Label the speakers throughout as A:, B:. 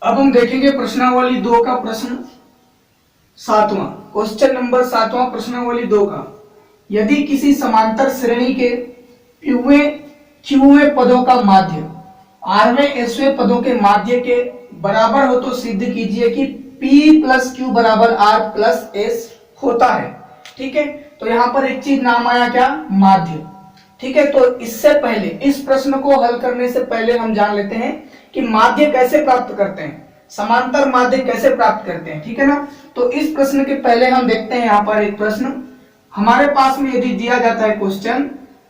A: अब हम देखेंगे प्रश्नावली 2 का प्रश्न 7वां, क्वेश्चन नंबर 7वां प्रश्नावली 2 का। यदि किसी समांतर श्रेणी के pवें qवें पदों का माध्य rवें sवें पदों के माध्य के बराबर हो तो सिद्ध कीजिए कि p प्लस q बराबर r प्लस s होता है। ठीक है, तो यहां पर एक चीज नाम आया, क्या? माध्य। ठीक है, तो इससे पहले, इस प्रश्न को हल करने से पहले हम जान लेते हैं कि माध्य कैसे प्राप्त करते हैं, समांतर माध्य कैसे प्राप्त करते हैं। ठीक है ना, तो इस प्रश्न के पहले हम देखते हैं यहाँ पर एक प्रश्न हमारे पास में यदि दिया जाता है क्वेश्चन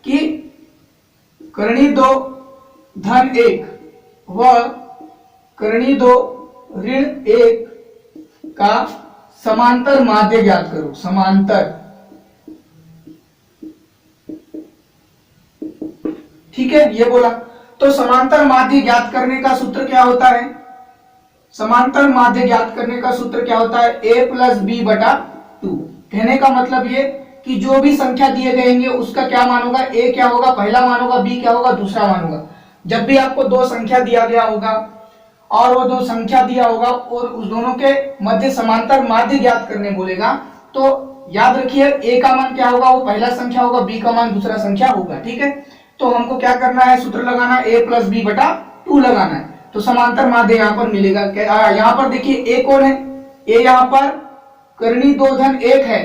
A: कि करनी 2 धन 1 व करनी 2 ऋण 1 का समांतर माध्य ज्ञात करो। समांतर, ठीक है, ये बोला। तो समांतर माध्य ज्ञात करने का सूत्र क्या होता है? समांतर माध्य ज्ञात करने का सूत्र क्या होता है? a प्लस बी बटा 2। कहने का मतलब ये कि जो भी संख्या दिए गए उसका क्या मान होगा? a क्या होगा? पहला मान होगा, b क्या होगा? दूसरा मान होगा। जब भी आपको दो संख्या दिया गया होगा और वो दो संख्या दिया होगा और उस दोनों के मध्य समांतर माध्य ज्ञात करने बोलेगा, तो याद रखिए a का मान क्या होगा? वो पहला संख्या होगा, b का मान दूसरा संख्या होगा। ठीक है, तो हमको क्या करना है? सूत्र लगाना है, a प्लस बी बटा 2 लगाना है। तो समांतर माध्य यहाँ पर मिलेगा। यहाँ पर देखिए a कौन है? a यहाँ पर करनी 2 धन 1 है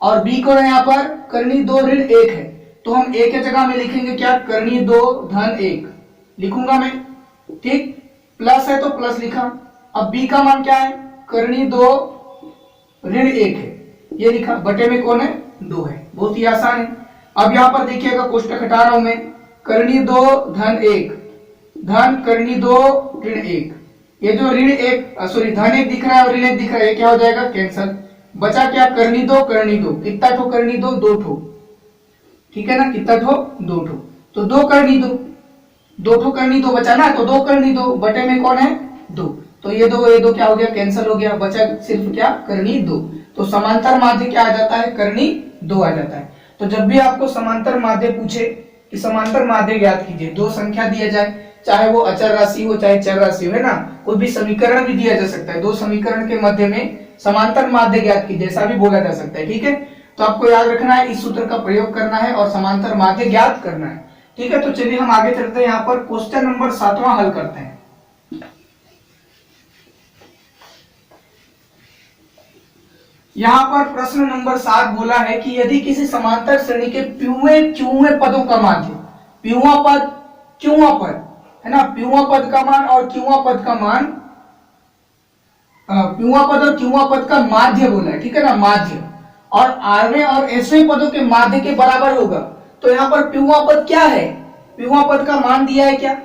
A: और b कौन है? यहाँ पर करनी 2 ऋण 1 है। तो हम a के जगह में लिखेंगे क्या? करनी 2 धन 1 लिखूंगा मैं। ठीक, प्लस है तो प्लस लिखा। अब b का मान क्या है? करनी 2 ऋण 1 है, ये लिखा। बटे में कौन है? 2 है। बहुत ही आसान है। अब यहाँ पर देखिएगा, कोष्टक हटा रहा हूं मैं। करनी 2 धन 1 धन करनी 2 ऋण 1, ये जो ऋण 1 सॉरी धन 1 दिख रहा है और ऋण 1 दिख रहा है, ये क्या हो जाएगा? कैंसल। बचा क्या? करनी 2 कितना ठो करनी 2? 2 ठो। ठीक है ना, कितना ठो? 2 ठो। तो 2 करनी 2 ठो करनी 2 बचा ना, तो 2 करनी 2 बटे में कौन है? 2। तो ये दो क्या हो गया? कैंसल हो गया। बचा सिर्फ क्या? करनी 2। तो समांतर माध्य क्या आ जाता है? करनी 2 आ जाता है। तो जब भी आपको समांतर माध्य पूछे कि समांतर माध्य ज्ञात कीजिए, दो संख्या दिया जाए, चाहे वो अचर राशि हो चाहे चर राशि हो, है ना, कोई भी समीकरण भी दिया जा सकता है, दो समीकरण के मध्य में समांतर माध्य ज्ञात कीजिए, ऐसा भी बोला जा सकता है। ठीक है, तो आपको याद रखना है, इस सूत्र का प्रयोग करना है और समांतर माध्य ज्ञात करना है। ठीक है, तो चलिए हम आगे चलते हैं। यहाँ पर क्वेश्चन नंबर 7वां हल करते हैं। यहाँ पर प्रश्न नंबर 7 बोला है कि यदि किसी समांतर श्रेणी के pवें qवें पदों का माध्य, pवां पद qवां पद, है ना, pवां पद का मान और qवां पद का मान, pवां पद और qवां पद का माध्य बोला है। ठीक है ना, माध्य, और rवें और sवें पदों के माध्य के बराबर होगा। तो यहाँ पर pवां पद क्या है? pवां पद का मान दिया है क्या?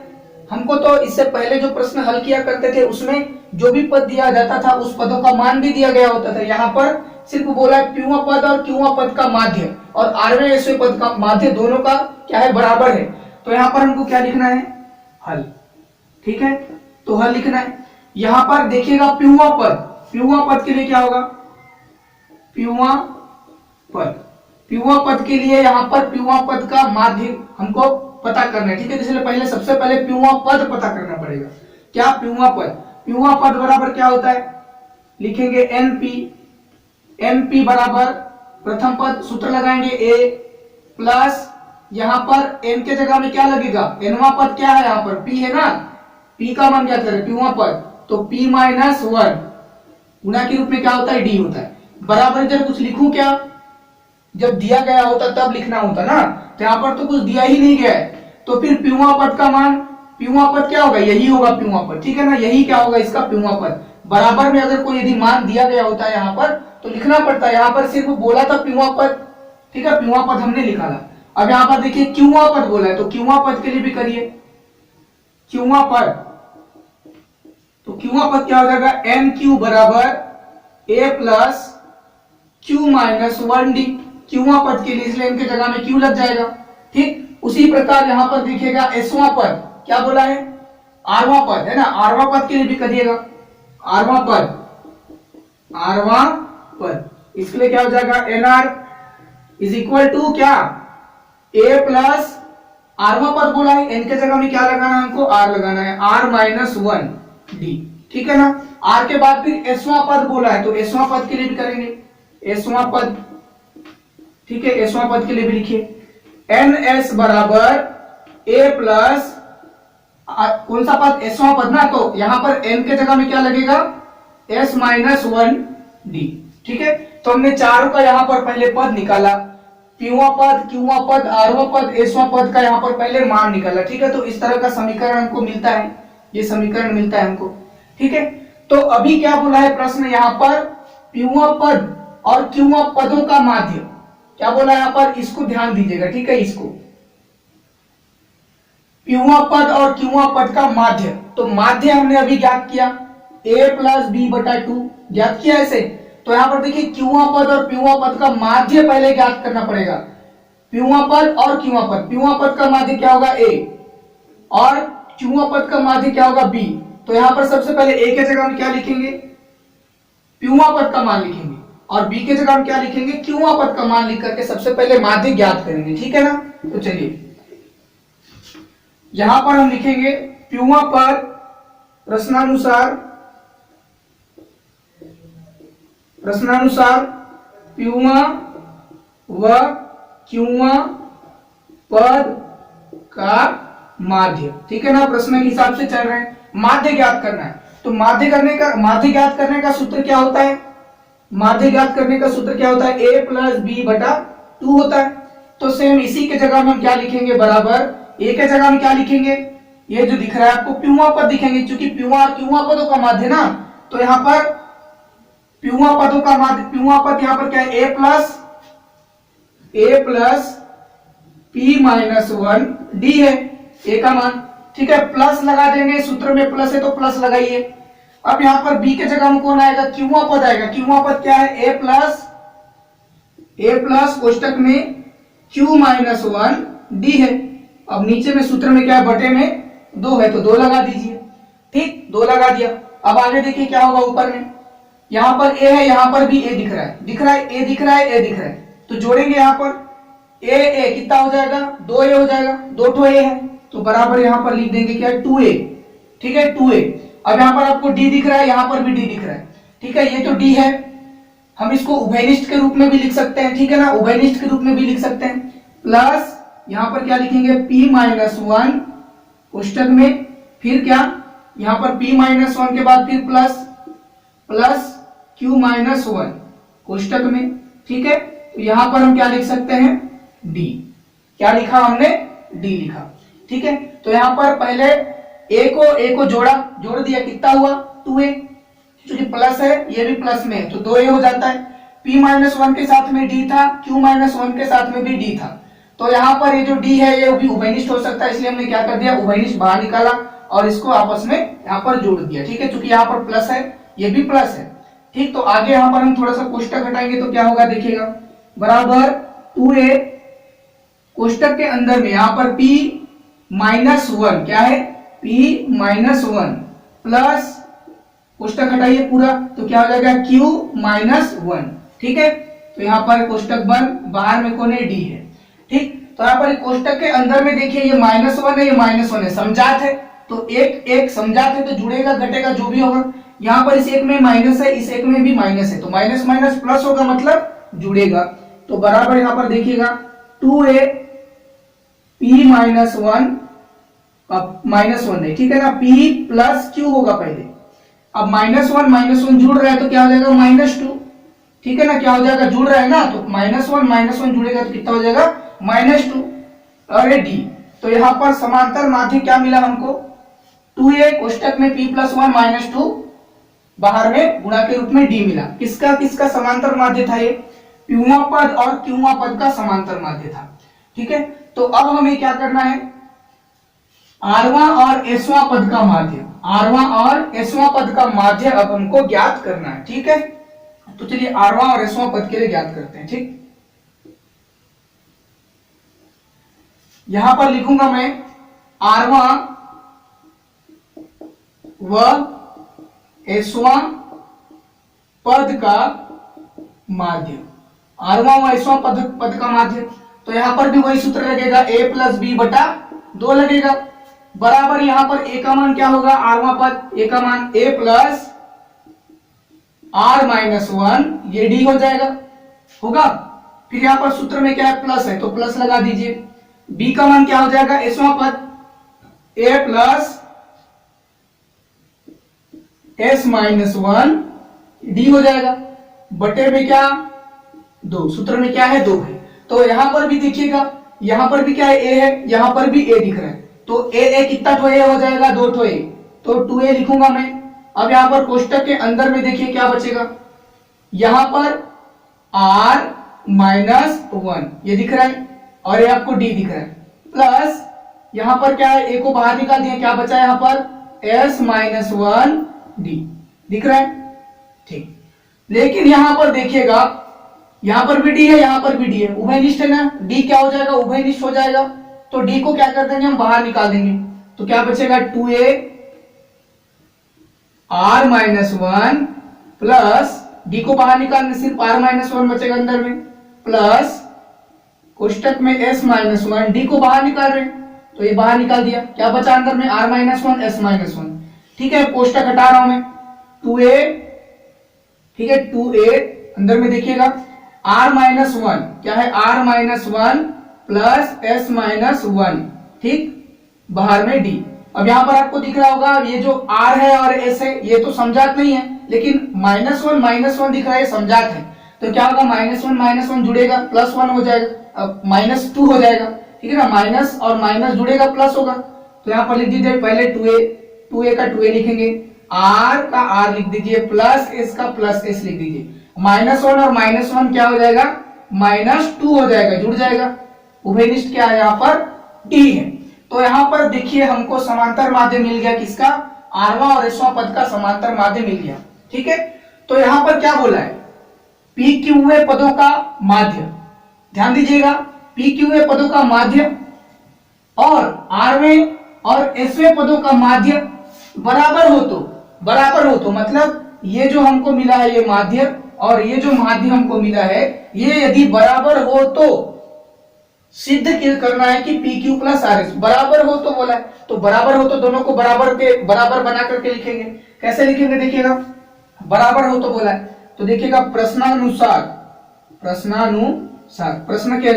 A: हमको तो इससे पहले जो प्रश्न हल किया करते थे उसमें जो भी पद दिया जाता था उस पदों का मान भी दिया गया होता था। यहाँ पर सिर्फ बोला है pवां पद और qवां पद का माध्य और rवें sवें पद का माध्य दोनों का क्या है? बराबर है। तो यहाँ पर हमको क्या लिखना है? हल। ठीक है, तो हल लिखना है। यहाँ पर देखिएगा pवां पद के लिए क्या होगा? pवां पद के लिए यहाँ पर pवां पद का माध्य हमको पता करना है। ठीक है, इसलिए सबसे पहले pवां पद पता करना पड़ेगा। क्या? pवां पद बराबर क्या होता है? लिखेंगे NP बराबर प्रथम पद, सूत्र लगाएंगे a प्लस यहाँ पर n के जगह में क्या लगेगा? nवां पद क्या है? यहाँ पर p है ना, p का मान क्या करें? pवां पद, तो p माइनस 1 गुणा के रूप में क्या होता है? d होता है। बराबर इधर कुछ लिखूं क्या? जब दिया गया होता तब लिखना होता ना, तो यहाँ पर तो कुछ दिया ही नहीं गया है, तो फिर pवां पद का मान, pवां पद क्या होगा? यही होगा pवां पद। ठीक है ना, यही क्या होगा? इसका pवां पद। बराबर में अगर कोई यदि मान दिया गया होता है यहाँ पर तो लिखना पड़ता है। यहाँ पर सिर्फ बोला था pवां पद, ठीक है, pवां पद हमने लिखा था। अब यहाँ पर देखिए qवां पद बोला है, तो qवां पद के लिए भी करिए qवां पद। तो qवां पद क्या हो जाएगा? NQ बराबर a plus q minus 1d, qवां पद के लिए, इसलिए इनके जगह में q लग जाएगा। ठीक, उसी प्रकार यहाँ पर देखिएगा sवां पद, क्या बोला है? rवां पद, है ना, rवां पद के लिए भी करिएगा rवां पद, इसके लिए क्या हो जाएगा? nr इज इक्वल टू क्या? a प्लस rवां पद बोला है, n के जगह में क्या लगाना है हमको? r लगाना है, r माइनस 1d। ठीक है ना। आर के बाद फिर एसवां पद बोला है तो एसवां पद के लिए भी करेंगे, एसवां पद, ठीक है, एसवां पद के लिए भी लिखिए एन एस बराबर ए प्लस कौन सा पद, एसवां पद ना, तो यहां पर एन के जगह में क्या लगेगा, एस माइनस वन डी, ठीक है। तो हमने चारों का यहां पर पहले पद निकाला, पीवां पद, क्यूवां पद, आरवां पद, एसवां पद का यहां पर पहले मान निकाला, ठीक है। तो इस तरह का समीकरण हमको मिलता है, ये समीकरण मिलता है हमको, ठीक है। तो अभी क्या बोला है प्रश्न यहां पर, पीवां पद और क्यूवां पदों का माध्य, क्या बोला यहां पर, इसको ध्यान दीजिएगा, ठीक है। इसको पीवां पद और क्यूवां पद का माध्य, तो माध्य हमने अभी ज्ञात किया a प्लस बी बटा टू, ज्ञात किया ऐसे। तो यहां पर देखिए क्यूवां पद और पीवां पद का माध्य पहले ज्ञात करना पड़ेगा, पीवां पद और क्यूवां पद, पीवां पद का माध्य क्या होगा a और क्यूवां पद का माध्य क्या होगा b। तो यहां पर सबसे पहले a के जगह में क्या लिखेंगे, पीवां पद का मान लिखेंगे, और b के जगह में क्या लिखेंगे, क्यूवां पद का मान लिख करके सबसे पहले माध्य ज्ञात करेंगे, ठीक है ना। तो चलिए यहां पर हम लिखेंगे पीवां पद प्रश्नानुसार पीवां व क्यूवां पद का माध्य, ठीक है ना। प्रश्न के हिसाब से चल रहे हैं, माध्य ज्ञात करना है। तो माध्य ज्ञात करने का सूत्र क्या होता है, माध्य ज्ञात करने का सूत्र क्या होता है, a प्लस बी बटा टू होता है। तो सेम इसी के जगह में हम क्या लिखेंगे, बराबर a के जगह में क्या लिखेंगे, ये जो दिख रहा है आपको पीवां पद दिखेंगे, क्योंकि पीवां और क्यूवां पदों का माध्य ना, तो यहां पर पीवां पदों का माध्य, पीवां पद यहां पर क्या है, a plus p minus one D है, a का मान, ठीक है। प्लस लगा देंगे, सूत्र में प्लस है तो प्लस लगाइए। अब यहां पर b के जगह में कौन आएगा, क्यूवां पद आएगा, क्यूवां पद क्या है, a प्लस कोष्टक में q माइनस वन डी है। अब नीचे में सूत्र में क्या है, बटे में दो है तो दो लगा दीजिए, ठीक, दो लगा दिया। अब आगे देखिए क्या होगा, ऊपर में यहां पर a है, यहां पर भी a दिख रहा है, a दिख रहा है, तो जोड़ेंगे यहां पर a कितना हो जाएगा, 2a हो जाएगा, 2 a है, तो बराबर यहां पर लिख देंगे क्या, 2a, ठीक है, 2a। अब यहां पर आपको d दिख रहा है, यहां पर भी d दिख रहा है, ठीक है, ये तो d है, हम इसको उभयनिष्ठ के रूप में भी लिख सकते हैं, ठीक है ना, उभयनिष्ठ के रूप में भी लिख सकते हैं। प्लस यहां पर क्या लिखेंगे, p माइनस वन कोष्टक में, फिर क्या, यहां पर p माइनस वन के बाद फिर प्लस q माइनस वन कोष्टक में, ठीक है। तो यहां पर हम क्या लिख सकते हैं, d, क्या लिखा हमने, d लिखा, ठीक है। तो यहां पर पहले a को जोड़ दिया, कितना हुआ, 2a, क्योंकि प्लस है, ये भी प्लस में है तो 2a हो जाता है। p माइनस वन के साथ में d था, q माइनस वन के साथ में भी d था, तो यहाँ पर ये जो d है ये भी उभयनिष्ठ हो सकता है, इसलिए हमने क्या कर दिया, उभयनिष्ठ बाहर निकाला और इसको आपस में यहाँ पर जोड़ दिया, ठीक है, क्योंकि यहाँ पर प्लस है, ये भी प्लस है, ठीक। तो आगे यहाँ पर हम थोड़ा सा कोष्टक हटाएंगे तो क्या होगा, देखिएगा, बराबर 2a कोष्टक के अंदर में यहाँ पर p माइनस वन, क्या है, p माइनस वन प्लस कोष्टक हटाइए पूरा, तो क्या हो जाएगा, q माइनस वन, ठीक है। तो यहाँ पर कोष्टक बंद, बाहर में कौन है, d है, ठीक। तो यहाँ पर कोष्टक के अंदर में देखिए ये माइनस वन है, ये माइनस वन है, समझात है, तो एक समझात है तो जुड़ेगा घटेगा जो भी होगा। यहाँ पर इस एक में माइनस है, इस एक में भी माइनस है, तो माइनस माइनस प्लस होगा, मतलब जुड़ेगा। तो बराबर यहाँ पर देखिएगा 2a p minus one, minus one है, ठीक है ना, p प्लस q होगा पहले। अब माइनस वन जुड़ रहा है तो क्या हो जाएगा, माइनस टू, ठीक है ना, क्या हो जाएगा, जुड़ रहा है ना, तो माइनस वन जुड़ेगा तो कितना हो जाएगा, माइनस टू, और ये डी। तो यहाँ पर समांतर माध्य क्या मिला हमको, 2a कोष्टक में p plus one minus two, बाहर में गुणा के रूप में d मिला। किसका समांतर माध्य था, ये पीवां पद और क्यूवां पद का समांतर माध्य था, ठीक है। तो अब हमें क्या करना है, आरवां और एसवां पद का माध्य, आरवां और एसवां पद का माध्य अब हमको ज्ञात करना है, ठीक है। तो चलिए आरवां और एसवां पद के लिए ज्ञात करते हैं, ठीक। यहां पर लिखूंगा मैं आरवां व एसवां पद का माध्य, आरवां व एसवां पद का माध्य। तो यहां पर भी वही सूत्र लगेगा, a प्लस बी बटा दो लगेगा, बराबर यहां पर ए का मान क्या होगा, आरवां पद, ए का मान ए प्लस आर माइनस वन, ये डी हो जाएगा, होगा। फिर यहां पर सूत्र में क्या है, प्लस है तो प्लस लगा दीजिए। बी का मान क्या हो जाएगा, एसवां पद a plus s minus one, d हो जाएगा, बटे में क्या, दो, सूत्र में क्या है, दो है। तो यहां पर भी देखिएगा, यहां पर भी क्या है, ए है, यहां पर भी ए दिख रहा है, तो ए कितना ठो ए हो जाएगा, दो ठो ए, तो 2a लिखूंगा मैं। अब यहां पर कोष्टक के अंदर में देखिए क्या बचेगा, यहां पर r माइनस वन ये दिख रहा है और ये आपको d दिख रहा है, प्लस यहां पर क्या है, a को बाहर निकाल दिया, क्या बचा है यहां पर s माइनस वन डी, दिख रहा है, ठीक। लेकिन यहां पर देखिएगा, यहां पर भी d है, यहां पर भी d है, उभयनिष्ठ है ना, d क्या हो जाएगा, उभयनिष्ठ हो जाएगा, तो d को क्या कर देंगे, हम बाहर निकाल देंगे, तो क्या बचेगा 2a r minus one plus d को बाहर निकालने सिर्फ r माइनस वन बचेगा अंदर में, प्लस कोष्टक में s माइनस वन, डी को बाहर निकाल रहे तो ये बाहर निकाल दिया, क्या बचा अंदर में r minus one, s minus one, ठीक है। कोष्टक हटा रहा हूं मैं, 2a, ठीक है, 2a अंदर में देखिएगा, r माइनस वन क्या है, r minus one plus s minus one, ठीक, बाहर में d। अब यहां पर आपको दिख रहा होगा, ये जो r है और s है ये तो समझात नहीं है, लेकिन माइनस वन दिख रहा है, समझात है, तो क्या होगा, माइनस वन जुड़ेगा प्लस वन हो जाएगा, अब माइनस टू हो जाएगा, ठीक है ना, माइनस और माइनस जुड़ेगा प्लस होगा, तो यहां पर लिख दीजिए पहले 2a का 2a लिखेंगे, r का r लिख दीजिए, प्लस s का प्लस s लिख दीजिए, माइनस वन और माइनस वन क्या हो जाएगा, माइनस टू हो जाएगा, जुड़ जाएगा, उभयनिष्ठ क्या है यहाँ पर d है। तो यहाँ पर देखिए हमको समांतर माध्य मिल गया, किसका, आरवां और एसवां पद का समांतर माध्य मिल गया, ठीक है। तो यहाँ पर क्या बोला है, पी क्यूए पदों का माध्य, ध्यान दीजिएगा, पी क्यूए पदों का माध्य और आरवें और एसवें पदों का माध्य बराबर हो तो मतलब ये जो हमको मिला है ये माध्य और ये जो माध्य हमको मिला है ये यदि बराबर हो तो सिद्ध करना है कि P Q plus R S बराबर हो तो बोला है, तो बराबर हो तो दोनों को बराबर बना करके लिखेंगे, कैसे लिखेंगे देखिएगा, बराबर हो तो बोला है, तो देखिएगा प्रश्न के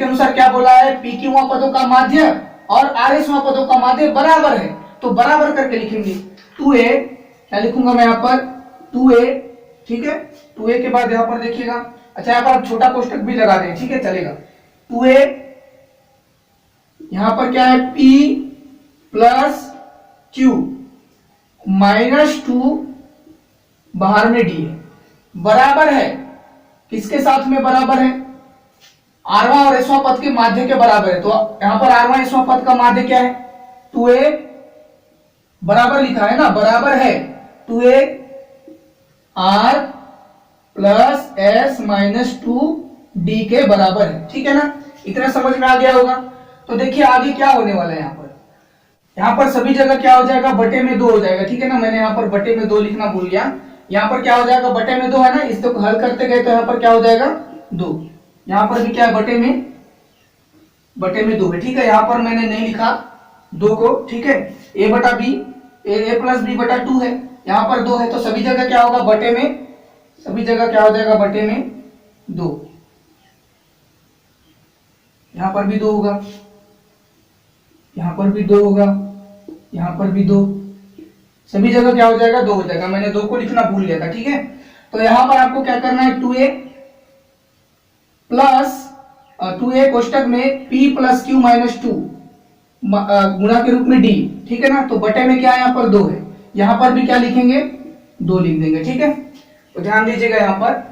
A: अनुसार क्या बोला है, पी क्यू पदों का माध्य और आर एस पदों का माध्य बराबर है, तो बराबर करके लिखेंगे 2a, क्या लिखूंगा मैं यहाँ पर 2a, ठीक है, 2a के बाद यहाँ पर देखिएगा, अच्छा यहाँ पर आप छोटा कोष्टक भी लगा दें, ठीक है, चलेगा, 2a यहां पर क्या है, p plus q minus two, बाहर में d है, बराबर है, किसके साथ में बराबर है, आरवां और एसवां पद के माध्य के बराबर है, तो यहां पर आरवां एसवां पद का माध्य क्या है, 2a बराबर लिखा है ना, बराबर है 2a r plus s minus to D के बराबर है, ठीक है ना, इतना समझ में आ गया होगा। तो देखिए आगे क्या होने वाला है, यहाँ पर सभी जगह क्या हो जाएगा, बटे में दो हो जाएगा, ठीक है ना, मैंने यहाँ पर बटे में दो लिखना भूल गया, यहाँ पर क्या हो जाएगा, बटे में दो है ना, इसको हल करते गए तो यहाँ पर क्या हो जाएगा, दो, यहाँ पर भी क्या है, बटे में दो है, ठीक है, यहाँ पर मैंने नहीं लिखा दो को, ठीक है, a बटा बी, ए प्लस बी बटा टू है, यहाँ पर दो है, तो सभी जगह क्या होगा, बटे में, सभी जगह क्या हो जाएगा, बटे में दो, यहां पर भी दो होगा, यहां पर भी दो होगा, यहां पर भी दो, सभी जगह क्या हो जाएगा, दो हो जाएगा, मैंने दो को लिखना भूल गया था, ठीक है। तो यहां पर आपको क्या करना है, 2a प्लस 2a कोष्टक में p plus Q minus two गुणा के रूप में d, ठीक है ना, तो बटे में क्या है, यहाँ पर दो है, यहां पर भी क्या लिखेंगे, दो लिख देंगे, ठीक है, तो ध्यान दीजिएगा यहाँ पर।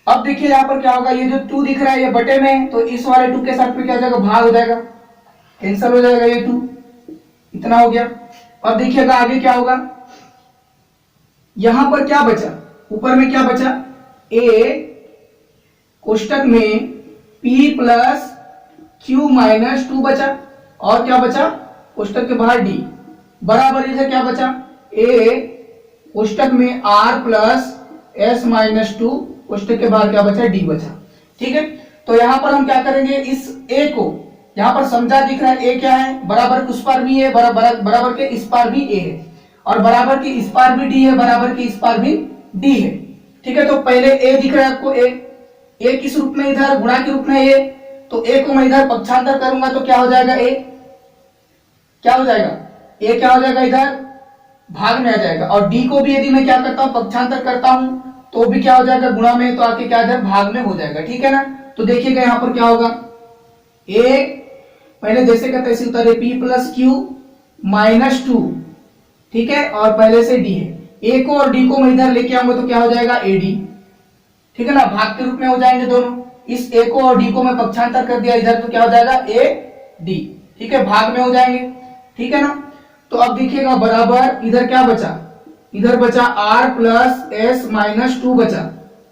A: अब देखिए यहाँ पर क्या होगा, ये जो 2 दिख रहा है ये बटे में है, तो इस वाले 2 के साथ में क्या हो जाएगा, भाग हो जाएगा, कैंसिल हो जाएगा ये 2, इतना हो गया। अब देखिएगा आगे क्या होगा, यहां पर क्या बचा, ऊपर में क्या बचा, a कोष्टक में p plus Q minus two बचा, और क्या बचा, कोष्टक के बाहर d, बराबर इसे क्या बचा, a कोष्टक में r plus s minus two, कोष्टक के बाहर क्या बचा, d बचा, ठीक है। तो यहां पर हम क्या करेंगे, इस a को यहाँ पर समझा दिख रहा है ए क्या है, बराबर उस पार भी है, बराबर के इस पार भी ए है, और बराबर के इस पार भी डी है, बराबर के इस पार भी डी है। ठीक है, तो पहले ए दिख रहा है आपको, ए किस रूप में, इधर गुणा के रूप में ए, तो ए को मैं इधर पक्षांतर करूंगा तो क्या हो जाएगा, ए क्या हो जाएगा, ए क्या हो जाएगा, इधर भाग में आ जाएगा, और डी को भी यदि मैं क्या करता हूं, पक्षांतर करता हूं तो भी क्या हो जाएगा, गुणा में, तो आके क्या इधर भाग में हो जाएगा। ठीक है ना, तो देखिएगा यहाँ पर क्या होगा, ए पहले जैसे का तैसे उतारे, p प्लस क्यू माइनस 2, ठीक है, और पहले से d है, a को और d को मैं इधर लेके आऊंगा तो क्या हो जाएगा, ad, ठीक है ना, भाग के रूप में हो जाएंगे दोनों, इस a को और d को मैं पक्षांतर कर दिया इधर तो क्या हो जाएगा, ad, ठीक है, भाग में हो जाएंगे। ठीक है ना, तो अब देखिएगा बराबर इधर क्या बचा, इधर बचा r प्लस एस माइनस 2 बचा।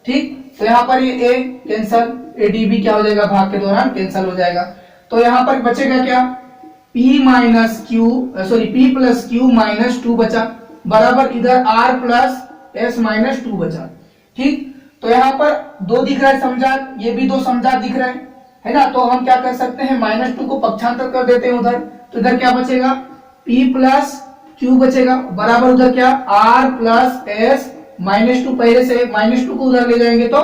A: ठीक, तो यहाँ पर ये a कैंसल, ad भी क्या हो जाएगा, भाग के दौरान कैंसल हो जाएगा, तो यहाँ पर बचेगा क्या, p minus Q sorry p plus Q minus 2 बचा, बराबर इधर r प्लस एस माइनस 2 बचा। ठीक, तो यहाँ पर दो दिख रहा है समझात, ये भी दो समझात दिख रहे हैं, है ना, तो हम क्या कर सकते हैं, -2 को पक्षांतर कर देते हैं उधर, तो इधर क्या बचेगा, p प्लस क्यू बचेगा, बराबर उधर क्या, r प्लस एस माइनस 2, पहले से -2 को उधर ले जाएंगे तो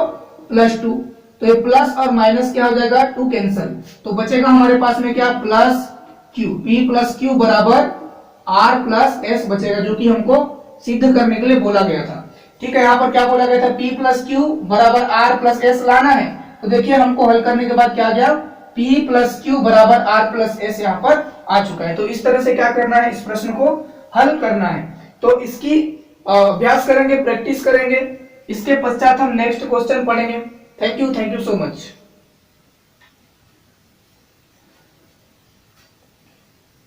A: +2, तो ये प्लस और माइनस क्या हो जाएगा, 2 कैंसल, तो बचेगा हमारे पास में क्या, plus Q, p plus Q बराबर r प्लस एस बचेगा, जो कि हमको सिद्ध करने के लिए बोला गया था। ठीक है, यहाँ पर क्या बोला गया था, p प्लस क्यू बराबर r प्लस एस लाना है, तो देखिए हमको हल करने के बाद क्या आ गया, p प्लस क्यू बराबर r प्लस एस यहाँ पर आ चुका है। तो इस तरह से क्या करना है, इस प्रश्न को हल करना है, तो इसकी अभ्यास करेंगे, प्रैक्टिस करेंगे, इसके पश्चात हम नेक्स्ट क्वेश्चन पढ़ेंगे। Thank you so much.